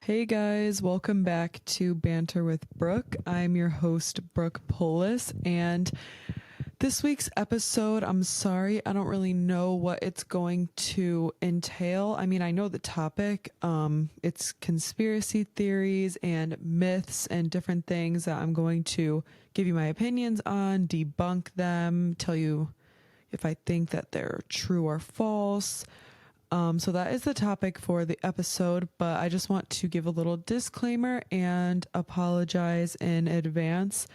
Hey guys, welcome back to Banter with Brooke. I'm your host, Brooke Podcast, and this week's episode, I'm sorry, I don't really know what it's going to entail. I mean, I know the topic. It's conspiracy theories and myths and different things that I'm going to give you my opinions on, debunk them, tell you if I think that they're true or false. So that is the topic for the episode, but I just want to give a little disclaimer and apologize in advance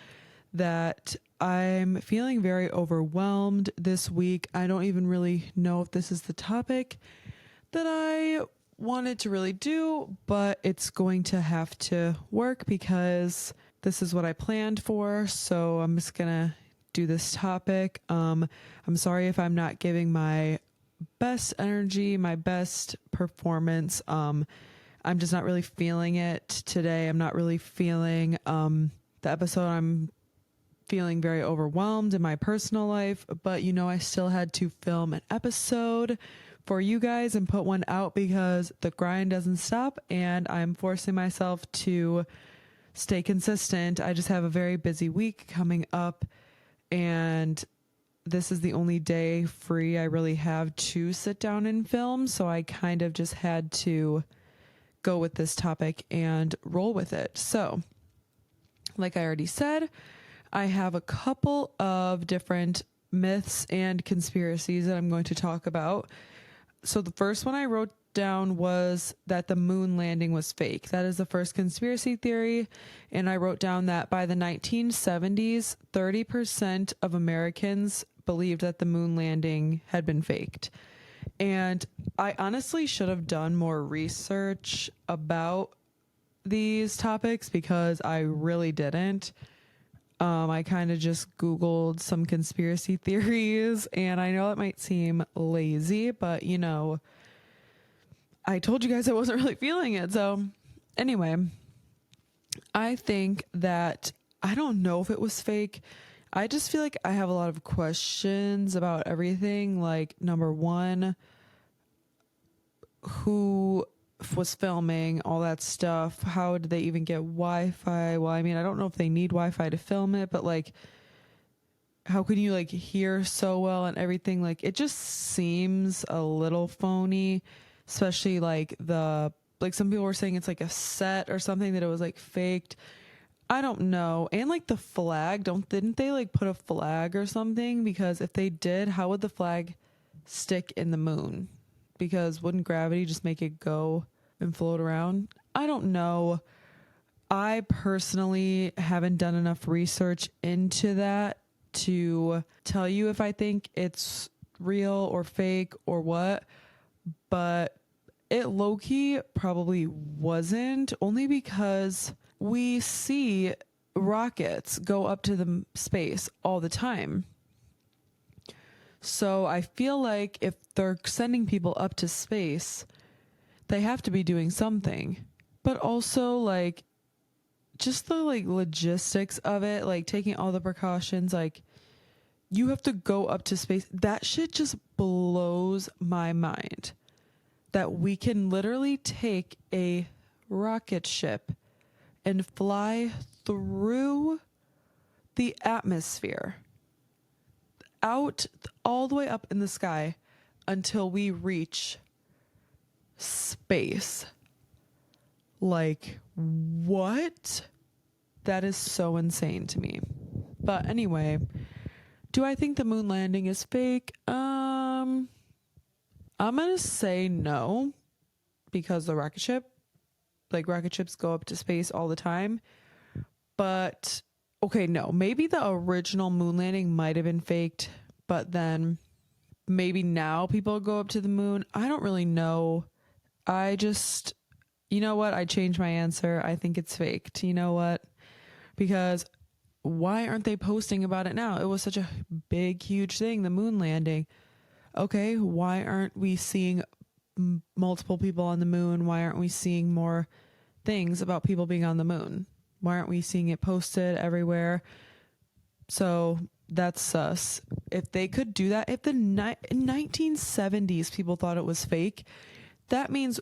that I'm feeling very overwhelmed this week. I don't even really know if this is the topic that I wanted to really do, but it's going to have to work because this is what I planned for. So I'm just gonna do this topic. I'm sorry if I'm not giving my best energy, my best performance. I'm just not really feeling it today. I'm not really feeling the episode. I'm feeling very overwhelmed in my personal life, but I still had to film an episode for you guys and put one out because the grind doesn't stop and I'm forcing myself to stay consistent. I just have a very busy week coming up and this is the only day free I really have to sit down and film. So I kind of just had to go with this topic and roll with it. So like I already said, I have a couple of different myths and conspiracies that I'm going to talk about. So the first one I wrote down was that the moon landing was fake. That is the first conspiracy theory. And I wrote down that by the 1970s, 30% of Americans believed that the moon landing had been faked. And I honestly should have done more research about these topics because I really didn't. I kind of just Googled some conspiracy theories, and I know it might seem lazy, but I told you guys I wasn't really feeling it. So anyway, I think that I don't know if it was fake. I just feel like I have a lot of questions about everything. Like, number one, who was filming all that stuff? How did they even get Wi-Fi? Well, I mean, I don't know if they need Wi-Fi to film it, but like, how can you hear so well and everything? Like, it just seems a little phony, especially some people were saying it's like a set or something, that it was faked. I don't know. And the flag, didn't they put a flag or something? Because if they did, how would the flag stick in the moon? Because wouldn't gravity just make it go and float around? I don't know. I personally haven't done enough research into that to tell you if I think it's real or fake or what. But it low-key probably wasn't, only because we see rockets go up to the space all the time. So I feel like if they're sending people up to space, they have to be doing something. But also just the logistics of it, taking all the precautions, you have to go up to space. That shit just blows my mind. That we can literally take a rocket ship and fly through the atmosphere out all the way up in the sky until we reach space. What? That is so insane to me. But anyway, do I think the moon landing is fake? I'm gonna say no, because the rocket ship, rocket ships go up to space all the time. But okay, no, maybe the original moon landing might have been faked, but then maybe now people go up to the moon. I don't really know. I just, you know what? I changed my answer. I think it's faked. You know what? Because why aren't they posting about it now? It was such a big, huge thing, the moon landing. Okay, why aren't we seeing multiple people on the moon? Why aren't we seeing more things about people being on the moon? Why aren't we seeing it posted everywhere? So that's sus. If they could do that, if in 1970s people thought it was fake, that means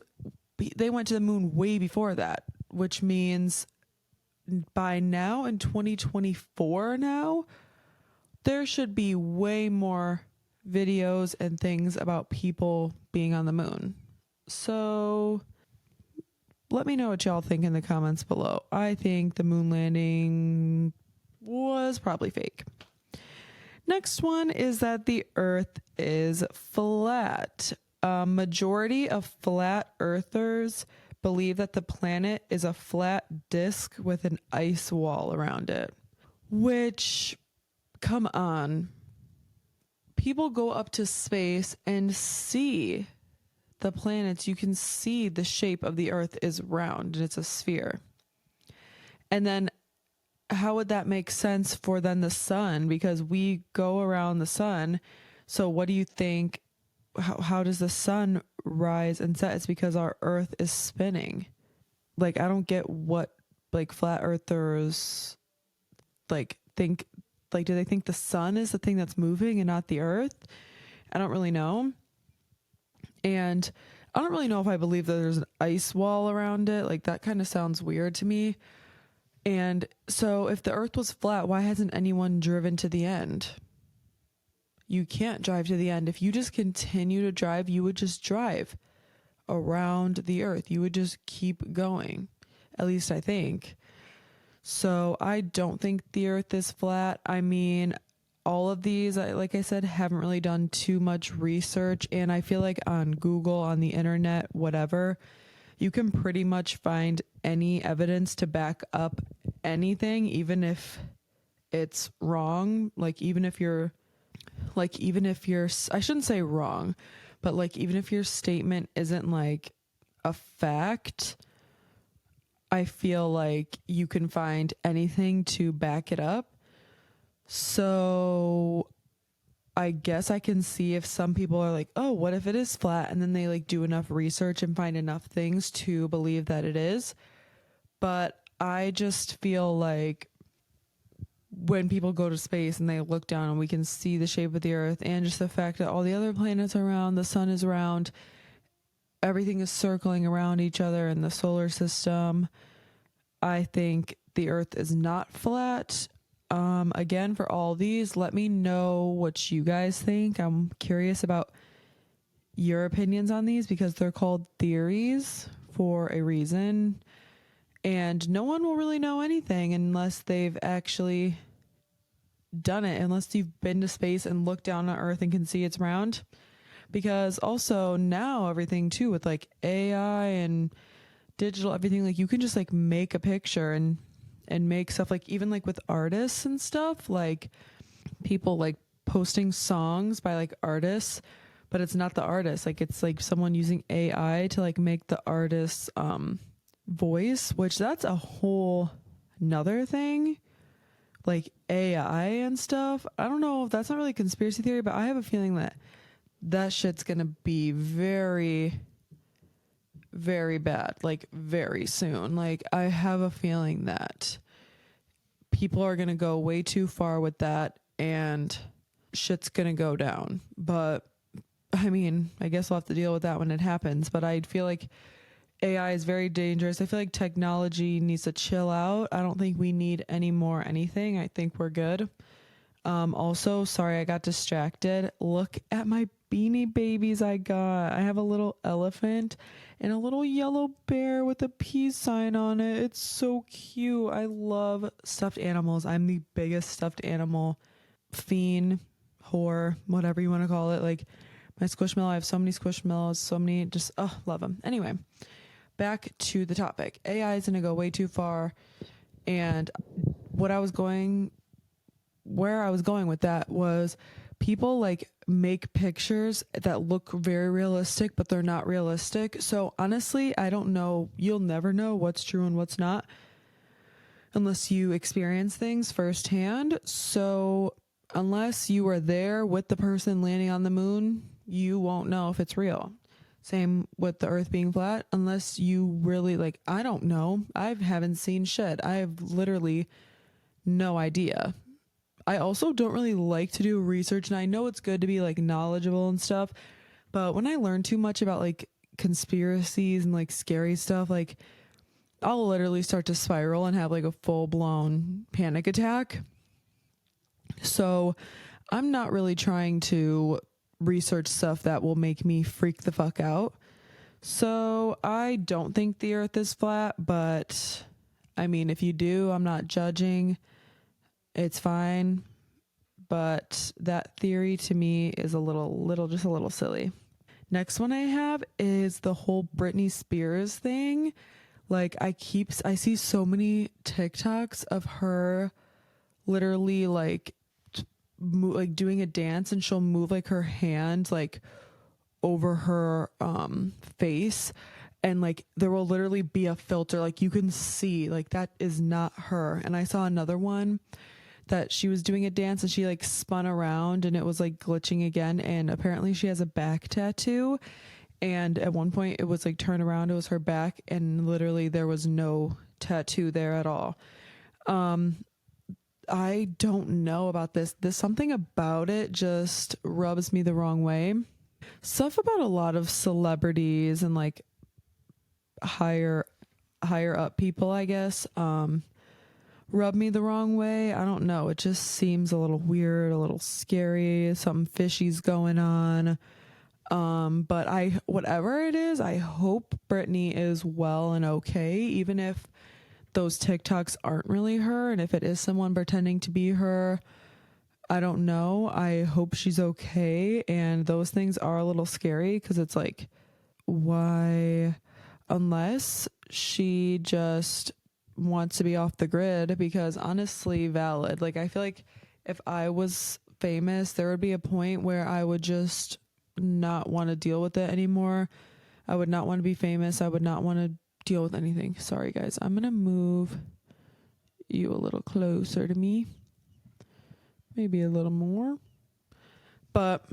they went to the moon way before that, which means by now in 2024 now, there should be way more videos and things about people being on the moon. So let me know what y'all think in the comments below. I think the moon landing was probably fake. Next one is that the earth is flat. A majority of flat earthers believe that the planet is a flat disk with an ice wall around it. Which, come on. People go up to space and see the planets. You can see the shape of the earth is round and it's a sphere. And then how would that make sense for then the sun? Because we go around the sun. So what do you think? How does the sun rise and set? It's because our earth is spinning. Like, I don't get what like flat earthers like think. Like, do they think the sun is the thing that's moving and not the earth? I don't really know. And I don't really know if I believe that there's an ice wall around it. Like, that kind of sounds weird to me. And so if the earth was flat, why hasn't anyone driven to the end? You can't drive to the end. If you just continue to drive, you would just drive around the earth. You would just keep going. At least I think. So I don't think the earth is flat. I mean, all of these, like I said, haven't really done too much research. And I feel like on Google, on the internet, whatever, you can pretty much find any evidence to back up anything, even if it's wrong. I shouldn't say wrong, but like, even if your statement isn't like a fact, I feel like you can find anything to back it up. So I guess I can see if some people are like, oh, what if it is flat? And then they like do enough research and find enough things to believe that it is. But I just feel like when people go to space and they look down and we can see the shape of the earth and just the fact that all the other planets are round, the sun is round, everything is circling around each other in the solar system, I think the earth is not flat. Again, for all these, let me know what you guys think. I'm curious about your opinions on these because they're called theories for a reason. And no one will really know anything unless they've actually done it, unless you've been to space and looked down on Earth and can see it's round. Because also now everything too with like AI and digital everything, like you can just like make a picture and make stuff, like even like with artists and stuff, like people like posting songs by like artists, but it's not the artist, like it's like someone using AI to like make the artist's voice, which that's a whole nother thing, like AI and stuff. I don't know if that's not really a conspiracy theory, but I have a feeling that shit's gonna be very, very bad, like very soon. Like I have a feeling that people are gonna go way too far with that and shit's gonna go down. But I mean, I guess we'll have to deal with that when it happens. But I feel like AI is very dangerous. I feel like technology needs to chill out. I don't think we need any more anything. I think we're good. Also, sorry, I got distracted. Look at my beanie babies I got. I have a little elephant and a little yellow bear with a peace sign on it. It's so cute. I love stuffed animals. I'm the biggest stuffed animal fiend, whore, whatever you want to call it. Like my Squishmallow, I have so many Squishmallows, so many, just, love them. Anyway, back to the topic. AI is going to go way too far. And where I was going with that was people like make pictures that look very realistic, but they're not realistic. So honestly, I don't know. You'll never know what's true and what's not unless you experience things firsthand. So unless you are there with the person landing on the moon, you won't know if it's real. Same with the earth being flat. Unless you really like, I don't know. I haven't seen shit. I have literally no idea. I also don't really like to do research, and I know it's good to be like knowledgeable and stuff, but when I learn too much about like conspiracies and like scary stuff, like I'll literally start to spiral and have like a full-blown panic attack. So I'm not really trying to research stuff that will make me freak the fuck out. So I don't think the earth is flat, but I mean, if you do, I'm not judging. It's fine. But that theory to me is just a little silly. Next one I have is the whole Britney Spears thing. Like I see so many TikToks of her literally like doing a dance, and she'll move like her hand like over her face, and like there will literally be a filter, like you can see like that is not her. And I saw another one that she was doing a dance and she like spun around and it was like glitching again, and apparently she has a back tattoo, and at one point it was like turn around, it was her back, and literally there was no tattoo there at all. I don't know about this. There's something about it just rubs me the wrong way. Stuff about a lot of celebrities and like higher up people, I guess, rub me the wrong way. I don't know. It just seems a little weird, a little scary. Something fishy's going on. But whatever it is, I hope Britney is well and okay, even if those TikToks aren't really her, and if it is someone pretending to be her, I don't know. I hope she's okay. And those things are a little scary because it's like, why? Unless she just wants to be off the grid, because honestly, valid. Like, I feel like if I was famous, there would be a point where I would just not want to deal with it anymore. I would not want to be famous. I would not want to deal with anything. Sorry, guys. I'm going to move you a little closer to me. Maybe a little more. But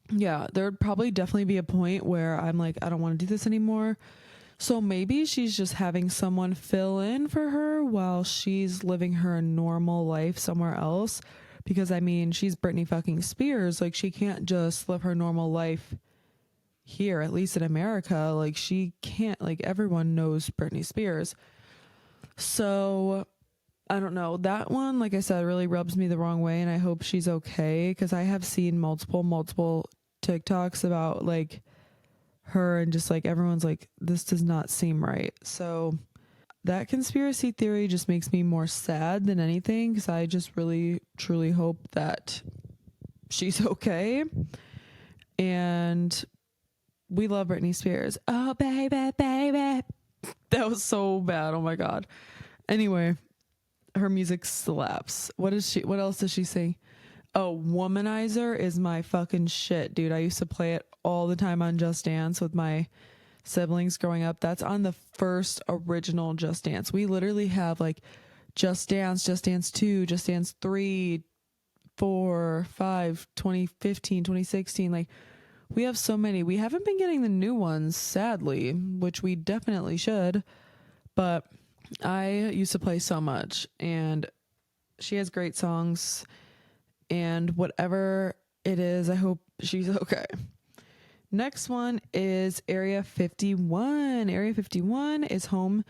yeah, there would probably definitely be a point where I'm like, I don't want to do this anymore. So maybe she's just having someone fill in for her while she's living her normal life somewhere else. Because I mean, she's Britney fucking Spears. Like, she can't just live her normal life here, at least in America. Like, she can't, like, everyone knows Britney Spears. So I don't know. That one, like I said, really rubs me the wrong way, and I hope she's okay, because I have seen multiple TikToks about like her, and just like everyone's like, this does not seem right. So that conspiracy theory just makes me more sad than anything, because I just really truly hope that she's okay. And we love Britney Spears. Oh baby, baby. That was so bad. Oh my god. Anyway, her music slaps. What else does she sing? Oh, Womanizer is my fucking shit, dude. I used to play it all the time on Just Dance with my siblings growing up. That's on the first original Just Dance. We literally have like Just Dance 2, Just Dance 3, 4, 5, 2015, 2016. Like, we have so many. We haven't been getting the new ones, sadly, which we definitely should. But I used to play so much, and she has great songs, and whatever it is, I hope she's okay. Next one is Area 51. Area 51 is home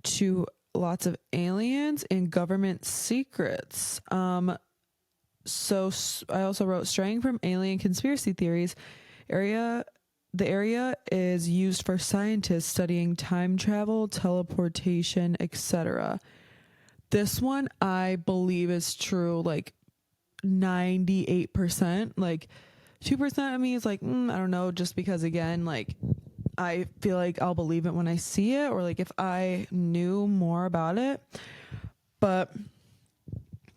to lots of aliens and government secrets. So I also wrote, straying from alien conspiracy theories, the area is used for scientists studying time travel, teleportation, etc. This one I believe is true, like 98%. Like 2% of me is like, I don't know, just because, again, like, I feel like I'll believe it when I see it, or like if I knew more about it. But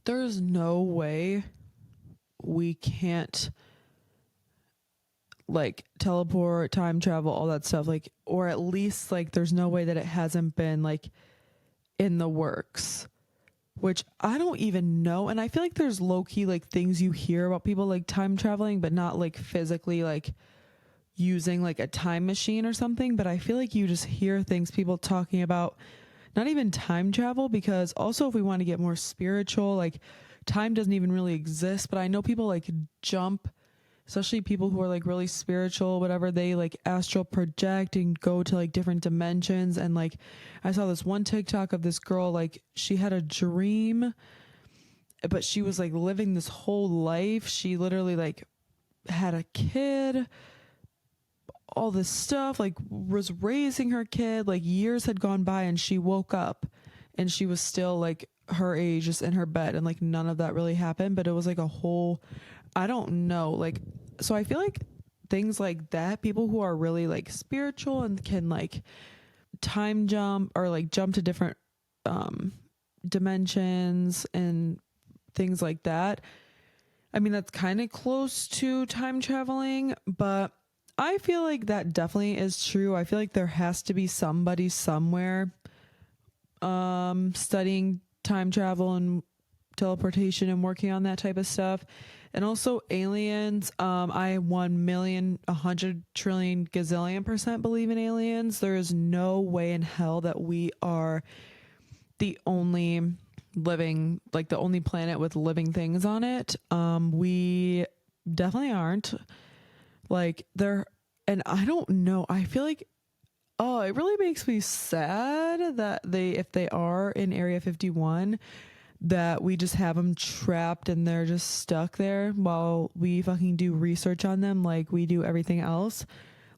there's no way we can't like teleport, time travel, all that stuff, like, or at least like there's no way that it hasn't been like in the works, which I don't even know. And I feel like there's low-key like things you hear about people like time traveling, but not like physically like using like a time machine or something. But I feel like you just hear things, people talking about not even time travel, because also if we want to get more spiritual, like time doesn't even really exist, but I know people like jump especially people who are like really spiritual, whatever, they like astral project and go to like different dimensions. And like I saw this one TikTok of this girl, like she had a dream, but she was like living this whole life. She literally like had a kid, all this stuff, like was raising her kid, like years had gone by, and she woke up and she was still like her age, just in her bed, and like none of that really happened. But it was like a whole, I don't know, like, so I feel like things like that, people who are really like spiritual and can like time jump or like jump to different dimensions and things like that, I mean, that's kind of close to time traveling, but I feel like that definitely is true. I feel like there has to be somebody somewhere studying time travel and teleportation and working on that type of stuff. And also aliens. I 1,000,000, 100,000,000,000,000 gazillion % believe in aliens. There is no way in hell that we are the only living, like the only planet with living things on it. We definitely aren't. Like there, and I don't know. I feel like, oh, it really makes me sad that if they are in Area 51, that we just have them trapped and they're just stuck there while we fucking do research on them like we do everything else.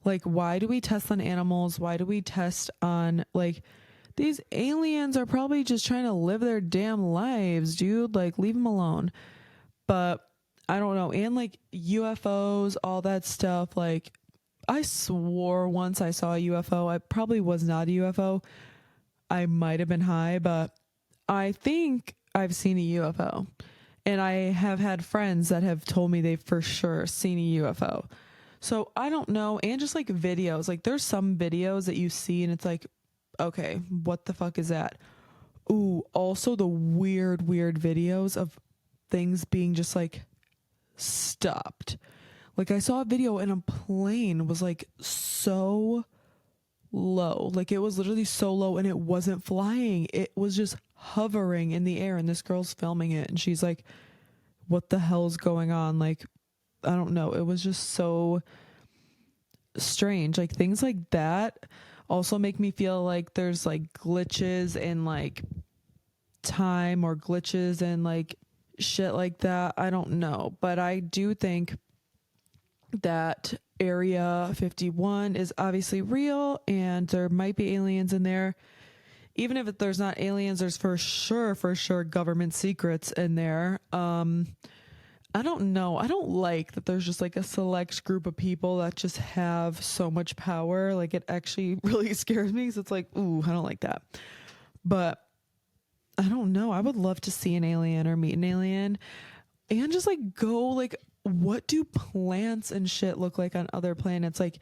Like, why do we test on animals? Why do we test on, like, these aliens are probably just trying to live their damn lives, dude. Like, leave them alone. But I don't know. And like UFOs, all that stuff. Like, I swore once I saw a UFO. I probably was not a UFO. I might have been high, but I think I've seen a UFO. And I have had friends that have told me they've for sure seen a UFO. So I don't know. And just like videos, like there's some videos that you see and it's like, okay, what the fuck is that? Ooh, also the weird videos of things being just like stopped. Like I saw a video and a plane was like so low. Like it was literally so low and it wasn't flying. It was just hovering in the air, and this girl's filming it and she's like, what the hell's going on? Like, I don't know. It was just so strange. Like things like that also make me feel like there's like glitches in like time, or glitches and like shit like that. I don't know. But I do think that Area 51 is obviously real and there might be aliens in there. Even if there's not aliens, there's for sure government secrets in there. I don't know. I don't like that there's just like a select group of people that just have so much power. Like it actually really scares me. So it's like, ooh, I don't like that. But I don't know. I would love to see an alien or meet an alien and just like go like, what do plants and shit look like on other planets? Like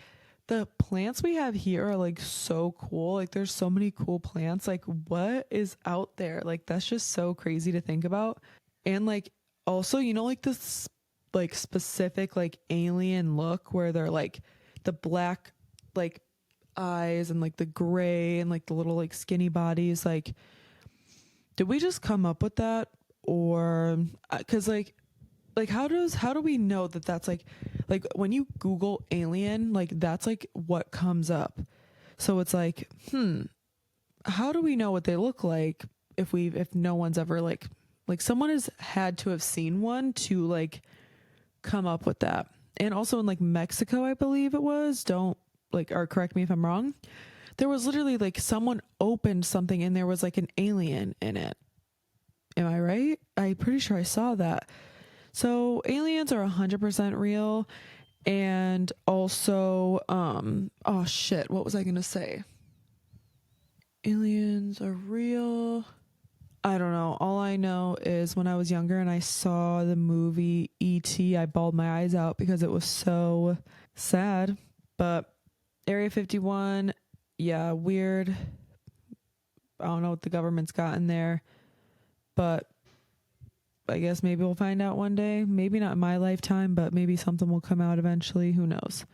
the plants we have here are like so cool. Like there's so many cool plants. Like what is out there? Like that's just so crazy to think about. And like also, you know, like this like specific like alien look where they're like the black like eyes and like the gray and like the little like skinny bodies. Like did we just come up with that? Or because like how do we know that that's like when you Google alien, like that's like what comes up. So it's like, how do we know what they look like if no one's ever like someone has had to have seen one to like come up with that. And also in like Mexico, I believe it was, don't like, or correct me if I'm wrong, there was literally like someone opened something and there was like an alien in it. Am I right? I'm pretty sure I saw that. So aliens are 100% real. And also, oh shit, what was I going to say? Aliens are real. I don't know. All I know is when I was younger and I saw the movie E.T., I bawled my eyes out because it was so sad. But Area 51, yeah, weird. I don't know what the government's got in there, but I guess maybe we'll find out one day. Maybe not in my lifetime, but maybe something will come out eventually. Who knows?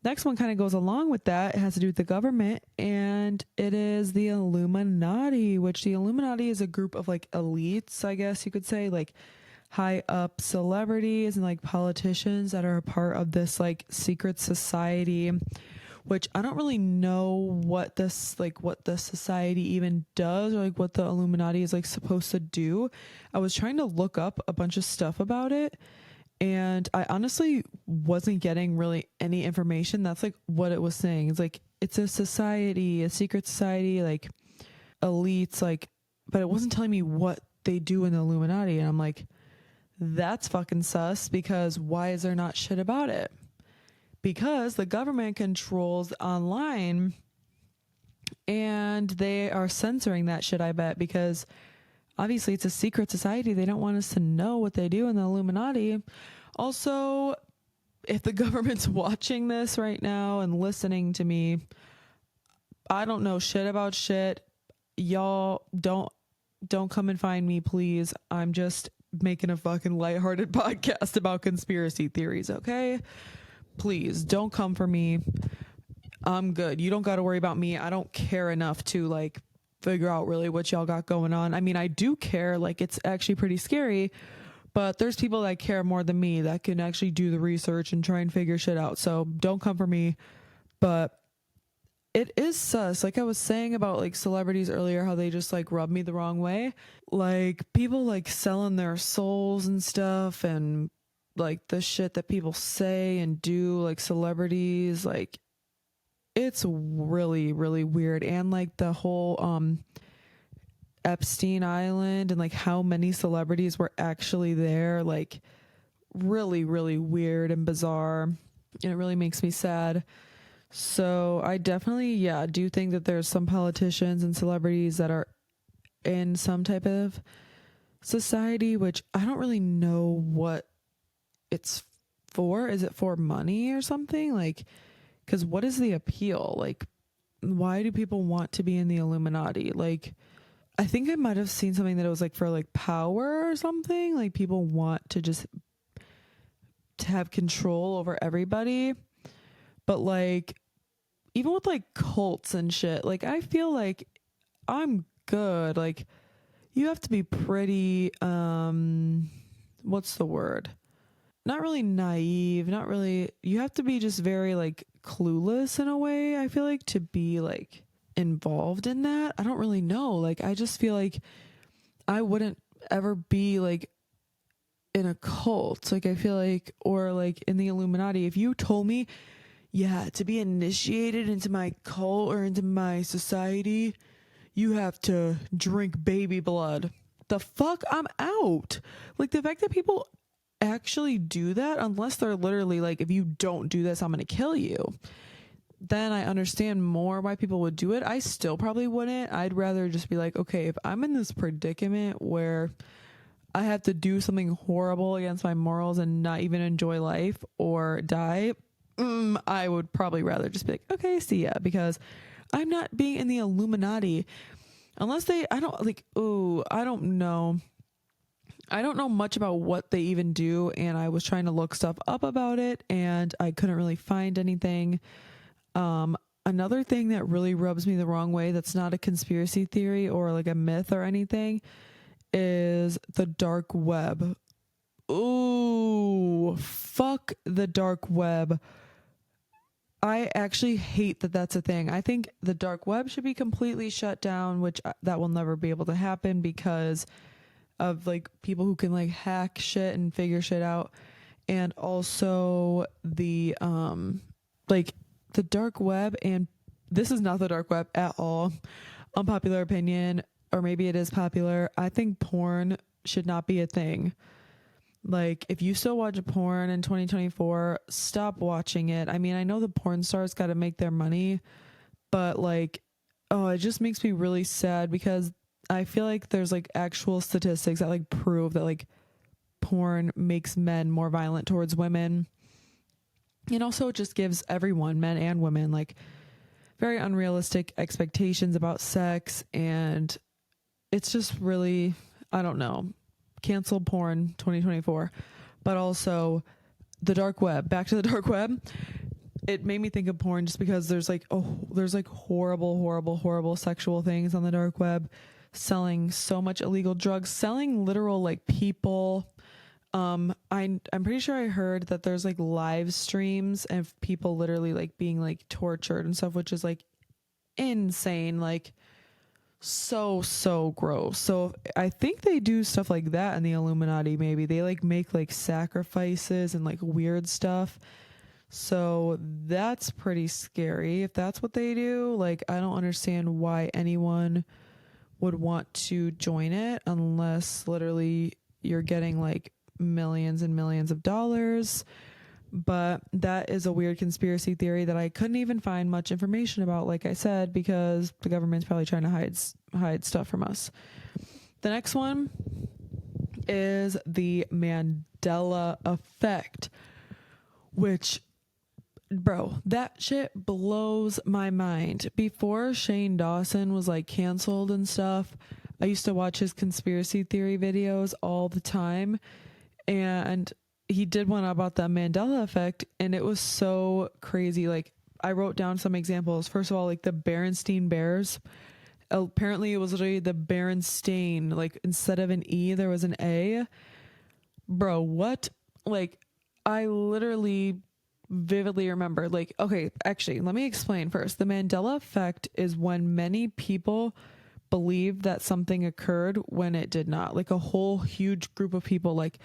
Next one kind of goes along with that. It has to do with the government, and it is the Illuminati, which the Illuminati is a group of like elites, I guess you could say, like high up celebrities and like politicians that are a part of this like secret society, which I don't really know what this society even does, or like what the Illuminati is like supposed to do. I was trying to look up a bunch of stuff about it, and I honestly wasn't getting really any information. That's like what it was saying. It's like it's a society, a secret society, like elites, like, but it wasn't telling me what they do in the Illuminati. And I'm like, that's fucking sus, because why is there not shit about it? Because the government controls online and they are censoring that shit, I bet, because obviously it's a secret society. They don't want us to know what they do in the Illuminati. Also, if the government's watching this right now and listening to me, I don't know shit about shit. Y'all don't come and find me, please. I'm just making a fucking lighthearted podcast about conspiracy theories, okay? Please don't come for me. I'm good. You don't got to worry about me. I don't care enough to like figure out really what y'all got going on. I mean, I do care. Like, it's actually pretty scary, but there's people that care more than me that can actually do the research and try and figure shit out. So don't come for me. But it is sus. Like I was saying about like celebrities earlier, how they just like rub me the wrong way. Like people like selling their souls and stuff, and like the shit that people say and do, like celebrities, like it's really, really weird. And like the whole Epstein Island and like how many celebrities were actually there, like really, really weird and bizarre. And it really makes me sad. So I definitely, yeah, do think that there's some politicians and celebrities that are in some type of society, which I don't really know what it's for. Is it for money or something? Like, because what is the appeal? Like, why do people want to be in the Illuminati? Like, I think I might have seen something that it was like for like power or something. Like people want to just to have control over everybody. But like, even with like cults and shit, like I feel like I'm good. Like you have to be pretty, what's the word? Not really naive, not really, you have to be just very like clueless in a way, I feel like, to be like involved in that. I don't really know. Like I just feel like I wouldn't ever be like in a cult. Like I feel like, or like in the Illuminati, if you told me, yeah, to be initiated into my cult or into my society, you have to drink baby blood. The fuck? I'm out. Like the fact that people actually do that, unless they're literally like, if you don't do this, I'm going to kill you, then I understand more why people would do it. I still probably wouldn't. I'd rather just be like, okay, if I'm in this predicament where I have to do something horrible against my morals and not even enjoy life or die, I would probably rather just be like, okay, see ya, because I'm not being in the Illuminati unless they, I don't like, I don't know. I don't know much about what they even do, and I was trying to look stuff up about it and I couldn't really find anything. Another thing that really rubs me the wrong way, that's not a conspiracy theory or like a myth or anything, is the dark web. Ooh, fuck the dark web. I actually hate that that's a thing. I think the dark web should be completely shut down, which that will never be able to happen because of like people who can like hack shit and figure shit out. And also the like the dark web, and this is not the dark web at all. Unpopular opinion, or maybe it is popular. I think porn should not be a thing. Like, if you still watch porn in 2024, stop watching it. I mean, I know the porn stars got to make their money, but like, it just makes me really sad because I feel like there's like actual statistics that like prove that like porn makes men more violent towards women. And also it just gives everyone, men and women, like very unrealistic expectations about sex. And it's just really, I don't know. Cancel porn 2024. But also the dark web, back to the dark web, it made me think of porn just because there's like horrible sexual things on the dark web, selling so much illegal drugs, selling literal like people, I'm pretty sure I heard that there's like live streams of people literally like being like tortured and stuff, which is like insane, like so gross. So I think they do stuff like that in the Illuminati. Maybe they like make like sacrifices and like weird stuff. So that's pretty scary if that's what they do. Like, I don't understand why anyone would want to join it unless literally you're getting like millions and millions of dollars. But that is a weird conspiracy theory that I couldn't even find much information about, like I said, because the government's probably trying to hide stuff from us. The next one is the Mandela effect, which, bro, that shit blows my mind. Before Shane Dawson was like canceled and stuff, I used to watch his conspiracy theory videos all the time, and he did one about the Mandela effect, and it was so crazy. Like, I wrote down some examples. First of all, like the Berenstain Bears. Apparently it was literally the Berenstain, like instead of an E there was an A. Bro, what? Like, I literally vividly remember, like, okay, actually, let me explain first. The Mandela effect is when many people believe that something occurred when it did not. Like a whole huge group of people, like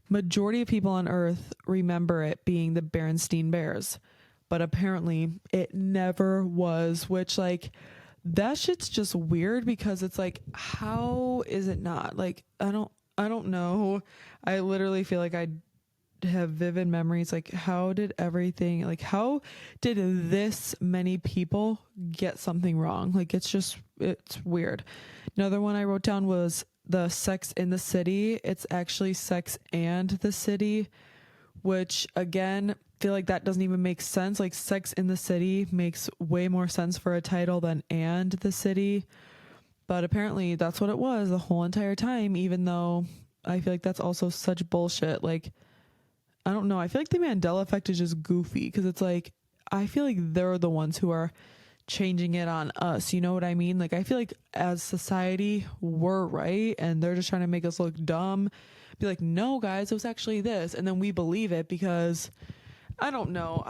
majority of people on earth remember it being the Berenstain Bears, but apparently it never was, which, like, that shit's just weird because it's like, how is it not? Like, I don't know. I literally feel like I have vivid memories. Like, how did this many people get something wrong? Like, it's weird. Another one I wrote down was the Sex in the City. It's actually Sex and the City, which again, feel like that doesn't even make sense. Like, Sex in the City makes way more sense for a title than and the city. But apparently that's what it was the whole entire time, even though I feel like that's also such bullshit. Like, I don't know. I feel like the Mandela effect is just goofy because it's like, I feel like they're the ones who are changing it on us. You know what I mean? Like, I feel like as society, we're right, and they're just trying to make us look dumb. Be like, no, guys, it was actually this. And then we believe it because I don't know.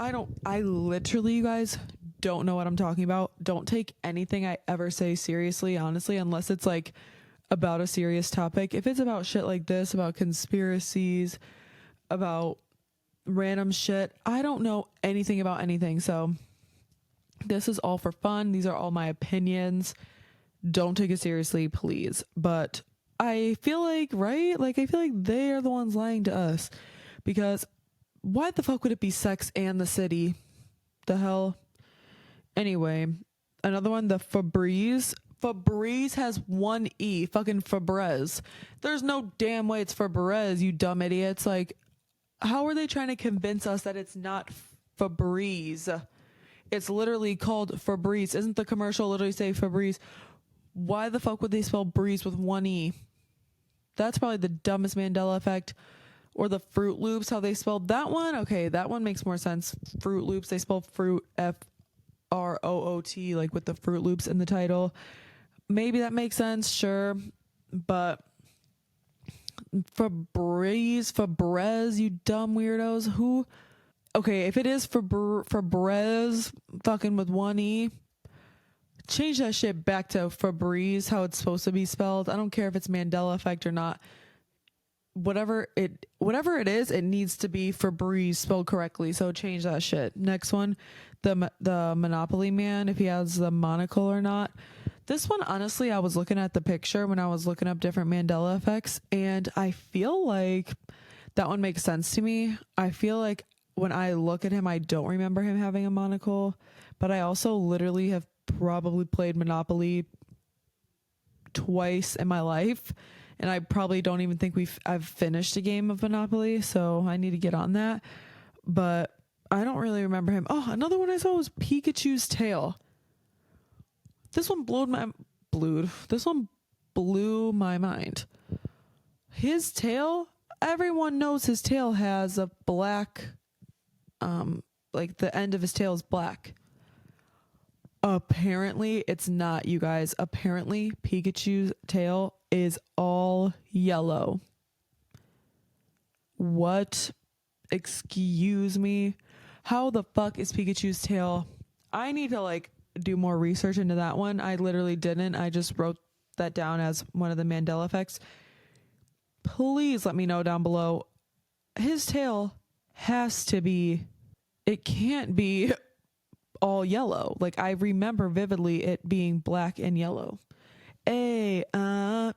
I literally, you guys, don't know what I'm talking about. Don't take anything I ever say seriously, honestly, unless it's like about a serious topic. If it's about shit like this, about conspiracies, about random shit, I don't know anything about anything. So this is all for fun. These are all my opinions. Don't take it seriously, please. But I feel like, right? Like, I feel like they are the ones lying to us because why the fuck would it be Sex and the City? The hell? Anyway, another one, the Febreze. Febreze has one E. Fucking Febreze. There's no damn way it's Febreze, you dumb idiots. Like, how are they trying to convince us that it's not Febreze? It's literally called Febreze. Isn't the commercial literally say Febreze? Why the fuck would they spell breeze with one E? That's probably the dumbest Mandela effect. Or the Fruit Loops, how they spelled that one. Okay, that one makes more sense. Fruit Loops, they spell fruit F-R-O-O-T, like with the Fruit Loops in the title. Maybe that makes sense, sure. But Febreze, you dumb weirdos. Who? Okay, if it is Febreze, fucking with one E, change that shit back to Febreze, how it's supposed to be spelled. I don't care if it's Mandela effect or not. Whatever it is, it needs to be Febreze spelled correctly. So change that shit. Next one, the Monopoly Man, if he has the monocle or not. This one, honestly, I was looking at the picture when I was looking up different Mandela effects, and I feel like that one makes sense to me. I feel like when I look at him, I don't remember him having a monocle, but I also literally have probably played Monopoly twice in my life. And I probably don't even think I've finished a game of Monopoly, so I need to get on that. But I don't really remember him. Oh, another one I saw was Pikachu's tail. This one blew my mind. His tail, everyone knows his tail has a black, like the end of his tail is black. Apparently it's not, you guys. Apparently Pikachu's tail is all yellow. What? Excuse me? How the fuck is Pikachu's tail? I need to like do more research into that one. I literally didn't. I just wrote that down as one of the Mandela effects. Please let me know down below. His tail has to be, it can't be all yellow. Like I remember vividly it being black and yellow. Hey,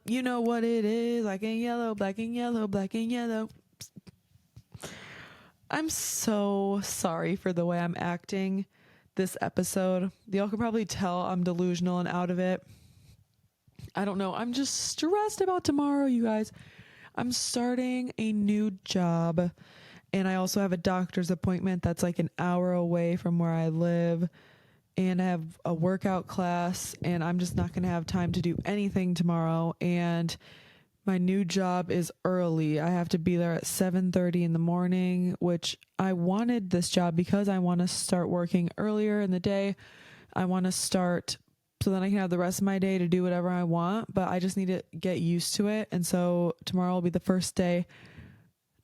you know what it is, black and yellow, black and yellow, black and yellow. I'm so sorry for the way I'm acting this episode. Y'all can probably tell I'm delusional and out of it. I don't know. I'm just stressed about tomorrow, you guys. I'm starting a new job, and I also have a doctor's appointment that's like an hour away from where I live, and I have a workout class, and I'm just not going to have time to do anything tomorrow. And my new job is early. I have to be there at 7:30 in the morning, which I wanted this job because I want to start working earlier in the day. I want to start so then I can have the rest of my day to do whatever I want, but I just need to get used to it. And so tomorrow will be the first day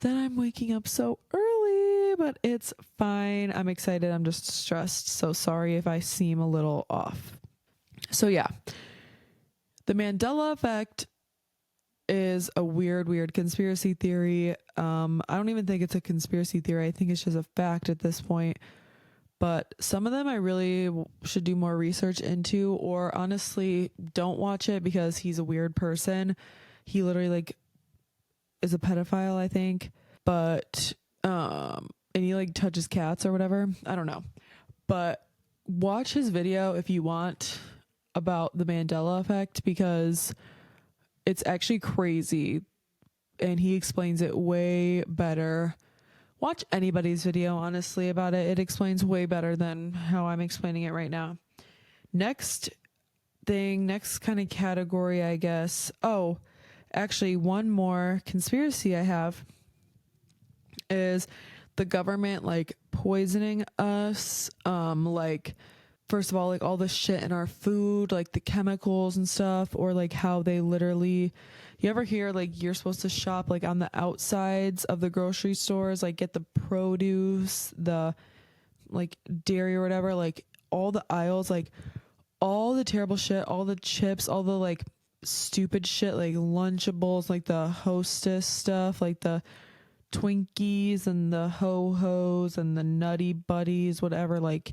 that I'm waking up so early, but it's fine. I'm excited. I'm just stressed. So sorry if I seem a little off. So yeah, the Mandela effect is a weird conspiracy theory. I don't even think it's a conspiracy theory. I think it's just a fact at this point. But some of them I really should do more research into, or honestly don't watch it because he's a weird person. He literally like is a pedophile, I think. But and he like touches cats or whatever. I don't know. But watch his video if you want about the Mandela effect, because it's actually crazy and he explains it way better. Watch anybody's video, honestly, about it. It explains way better than how I'm explaining it right now. Next kind of category, I guess. Oh, actually, one more conspiracy I have is the government like poisoning us. Like, first of all, like all the shit in our food, like the chemicals and stuff, or like how they literally, you ever hear like you're supposed to shop like on the outsides of the grocery stores, like get the produce, the like dairy or whatever, like all the aisles, like all the terrible shit, all the chips, all the like stupid shit, like Lunchables, like the Hostess stuff, like the Twinkies and the Ho-Hos and the Nutty Buddies, whatever, like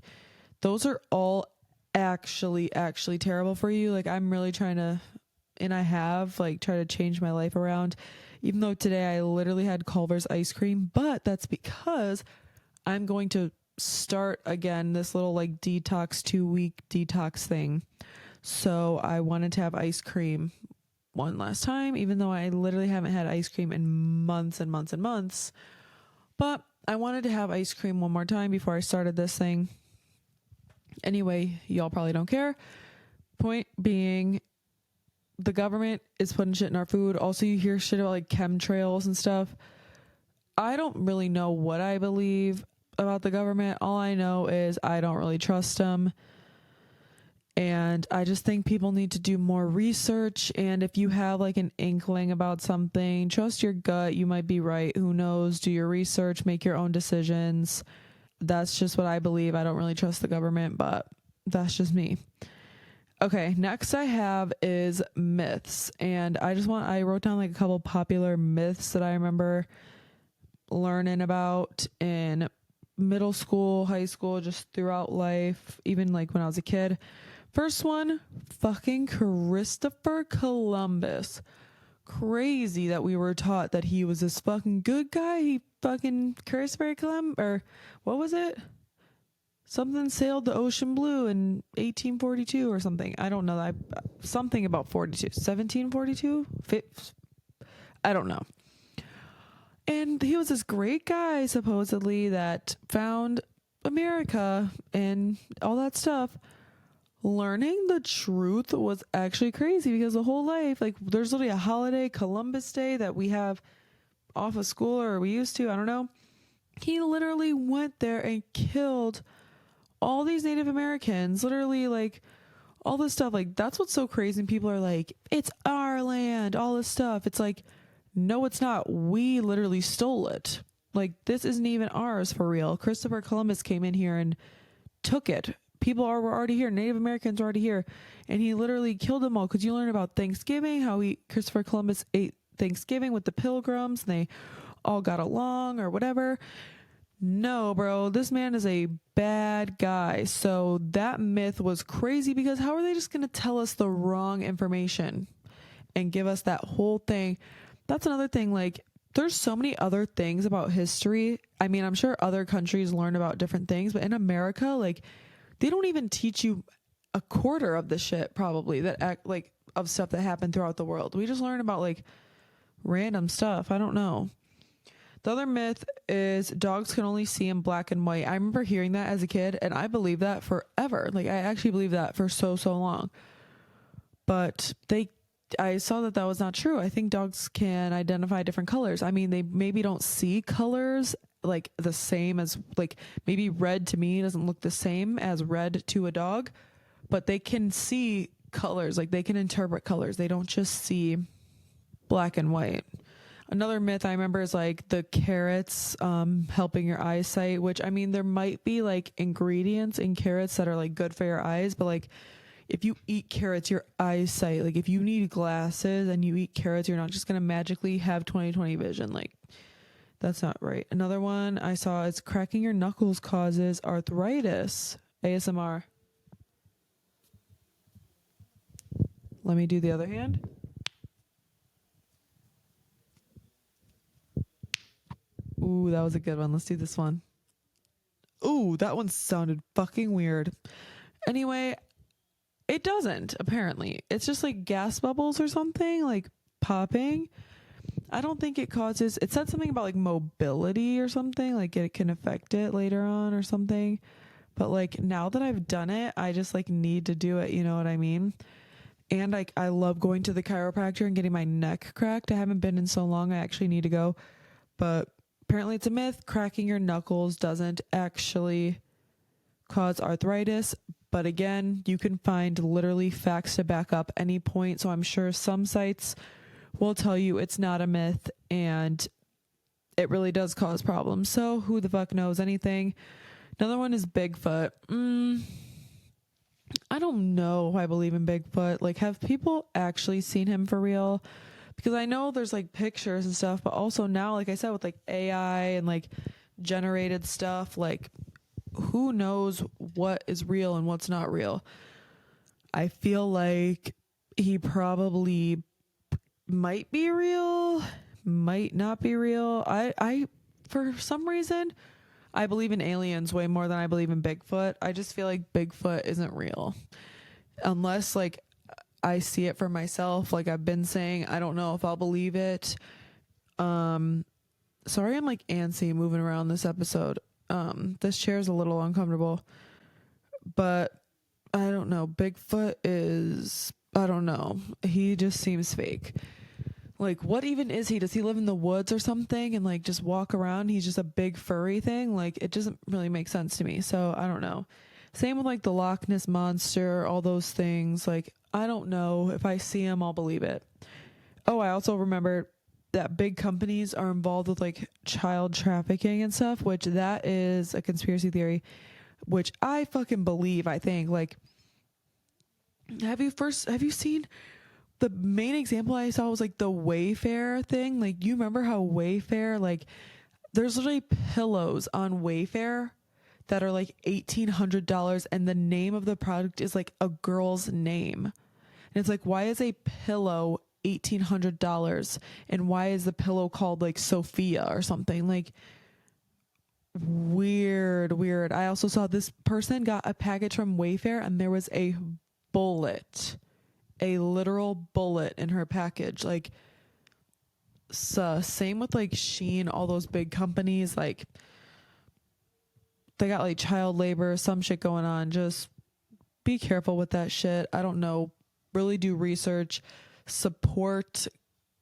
those are all actually terrible for you. Like I'm really trying to, and I have like tried to change my life around, even though today I literally had Culver's ice cream, but that's because I'm going to start again this little like detox 2-week detox thing. So I wanted to have ice cream one last time, even though I literally haven't had ice cream in months and months and months, but I wanted to have ice cream one more time before I started this thing. Anyway, y'all probably don't care. Point being, the government is putting shit in our food. Also, you hear shit about like chemtrails and stuff. I don't really know what I believe about the government. All I know is I don't really trust them. And I just think people need to do more research. And if you have like an inkling about something, trust your gut. You might be right. Who knows? Do your research, make your own decisions. That's just what I believe. I don't really trust the government, but that's just me. Okay, next I have is myths. And I wrote down like a couple popular myths that I remember learning about in middle school, high school, just throughout life, even like when I was a kid. First one, fucking Christopher Columbus. Crazy that we were taught that he was this fucking good guy. He fucking Christopher Columbus, or what was it? Something sailed the ocean blue in 1842 or something. I don't know. Something about 42. 1742? I don't know. And he was this great guy, supposedly, that found America and all that stuff. Learning the truth was actually crazy, because the whole life, like, there's literally a holiday, Columbus Day, that we have off of school, or we used to, I don't know. He literally went there and killed all these Native Americans, literally, like, all this stuff. Like, that's what's so crazy. And people are like, it's our land, all this stuff. It's like, no, it's not. We literally stole it. Like, this isn't even ours for real. Christopher Columbus came in here and took it. People were already here. Native Americans were already here. And he literally killed them all. Because you learn about Thanksgiving, how Christopher Columbus ate Thanksgiving with the pilgrims and they all got along or whatever. No, bro, this man is a bad guy. So that myth was crazy because how are they just going to tell us the wrong information and give us that whole thing? That's another thing. Like, there's so many other things about history. I mean, I'm sure other countries learn about different things, but in America, like, they don't even teach you a quarter of the shit probably of stuff that happened throughout the world. We just learn about like random stuff. I don't know. The other myth is dogs can only see in black and white. I remember hearing that as a kid and I believed that forever. Like, I actually believed that for so long. But I saw that was not true. I think dogs can identify different colors. I mean, they maybe don't see colors like the same as, like, maybe red to me doesn't look the same as red to a dog, but they can see colors. Like, they can interpret colors. They don't just see black and white. Another myth I remember is like the carrots helping your eyesight, which, I mean, there might be like ingredients in carrots that are like good for your eyes, but like if you eat carrots, your eyesight, like if you need glasses and you eat carrots, you're not just going to magically have 20/20 vision. Like, that's not right. Another one I saw is cracking your knuckles causes arthritis. ASMR. Let me do the other hand. Ooh, that was a good one. Let's do this one. Ooh, that one sounded fucking weird. Anyway, it doesn't, apparently. It's just like gas bubbles or something, like popping. I don't think it causes... It said something about like mobility or something, like it can affect it later on or something. But like now that I've done it, I just like need to do it, you know what I mean? And like I love going to the chiropractor and getting my neck cracked. I haven't been in so long. I actually need to go. But apparently it's a myth. Cracking your knuckles doesn't actually cause arthritis. But again, you can find literally facts to back up any point. So I'm sure some sites will tell you it's not a myth and it really does cause problems. So who the fuck knows anything? Another one is Bigfoot. I don't know if I believe in Bigfoot. Like, have people actually seen him for real? Because I know there's like pictures and stuff, but also now, like I said, with like AI and like generated stuff, like who knows what is real and what's not real. I feel like he probably might be real, might not be real. I for some reason, I believe in aliens way more than I believe in Bigfoot. I just feel like Bigfoot isn't real. Unless like I see it for myself, like I've been saying. I don't know if I'll believe it. Sorry I'm like antsy moving around this episode. This chair is a little uncomfortable. But I don't know. Bigfoot is... I don't know. He just seems fake. Like, what even is he? Does he live in the woods or something and like just walk around? He's just a big furry thing. Like, it doesn't really make sense to me. So I don't know. Same with like the Loch Ness monster, all those things. Like, I don't know. If I see him, I'll believe it. Oh, I also remember that big companies are involved with like child trafficking and stuff, which that is a conspiracy theory, which I fucking believe. I think like, have you seen the main example I saw was like the Wayfair thing? Like, you remember how Wayfair, like there's literally pillows on Wayfair that are like $1,800 and the name of the product is like a girl's name. And it's like, why is a pillow $1,800 and why is the pillow called like Sophia or something? Like, weird. I also saw this person got a package from Wayfair and there was a literal bullet in her package. Like, same with like Shein, all those big companies, like they got like child labor, some shit going on. Just be careful with that shit. I don't know. Really do research, support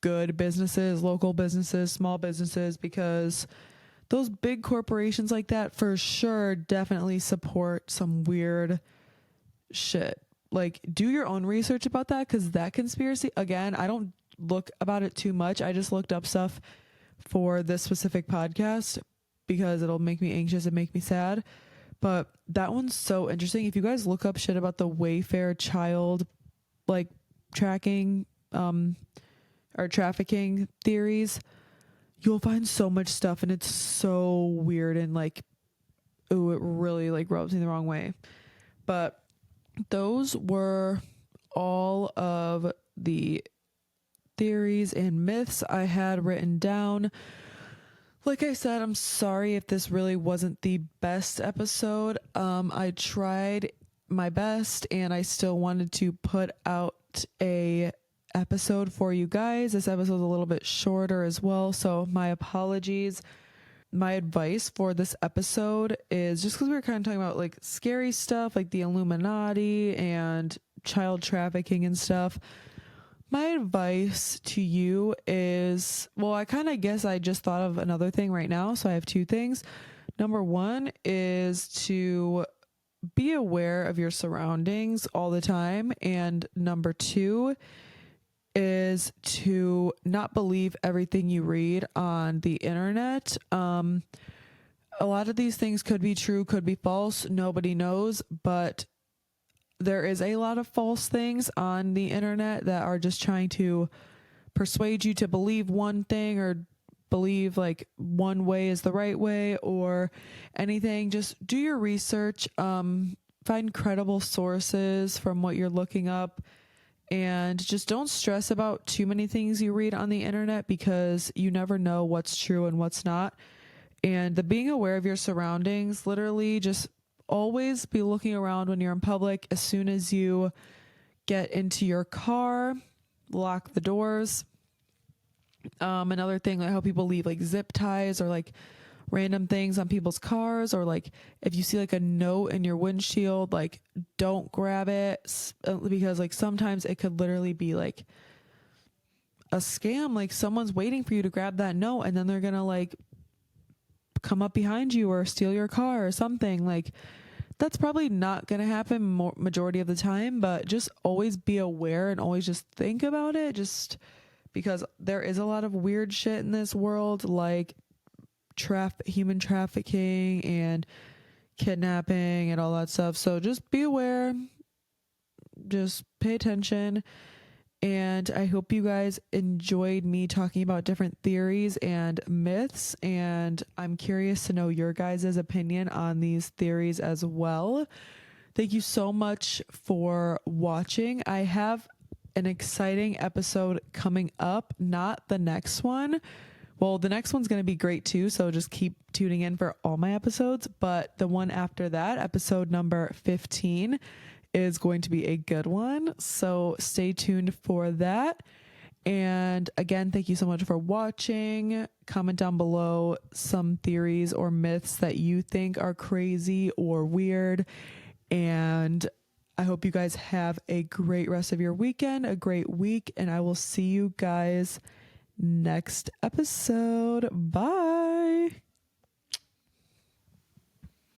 good businesses, local businesses, small businesses, because those big corporations like that for sure definitely support some weird shit. Like, do your own research about that, because that conspiracy, again, I don't look about it too much. I just looked up stuff for this specific podcast because it'll make me anxious and make me sad. But that one's so interesting. If you guys look up shit about the Wayfair child like tracking or trafficking theories, you'll find so much stuff, and it's so weird and like, ooh, it really like rubs me the wrong way. But those were all of the theories and myths I had written down. Like I said, I'm sorry if this really wasn't the best episode. I tried my best, and I still wanted to put out a episode for you guys. This episode's a little bit shorter as well, so my apologies. My advice for this episode is, just because we were kind of talking about like scary stuff like the Illuminati and child trafficking and stuff, my advice to you is, well, I kind of guess I just thought of another thing right now, so I have two things. Number one is to be aware of your surroundings all the time, and number two is to not believe everything you read on the internet. A lot of these things could be true, could be false. Nobody knows, but there is a lot of false things on the internet that are just trying to persuade you to believe one thing or believe like one way is the right way or anything. Just do your research, find credible sources from what you're looking up. And just don't stress about too many things you read on the internet, because you never know what's true and what's not. And the being aware of your surroundings, literally just always be looking around when you're in public. As soon as you get into your car, lock the doors. Another thing, like how people leave like zip ties or like random things on people's cars, or like if you see like a note in your windshield, like don't grab it, because like sometimes it could literally be like a scam. Like someone's waiting for you to grab that note, and then they're gonna like come up behind you or steal your car or something. Like that's probably not gonna happen majority of the time, but just always be aware and always just think about it, just because there is a lot of weird shit in this world, like human trafficking and kidnapping and all that stuff. So just be aware, just pay attention. And I hope you guys enjoyed me talking about different theories and myths, and I'm curious to know your guys' opinion on these theories as well. Thank you so much for watching. I have an exciting episode coming up, not the next one. Well, the next one's going to be great too, so just keep tuning in for all my episodes. But the one after that, episode number 15, is going to be a good one. So stay tuned for that. And again, thank you so much for watching. Comment down below some theories or myths that you think are crazy or weird. And I hope you guys have a great rest of your weekend, a great week, and I will see you guys next episode. Bye.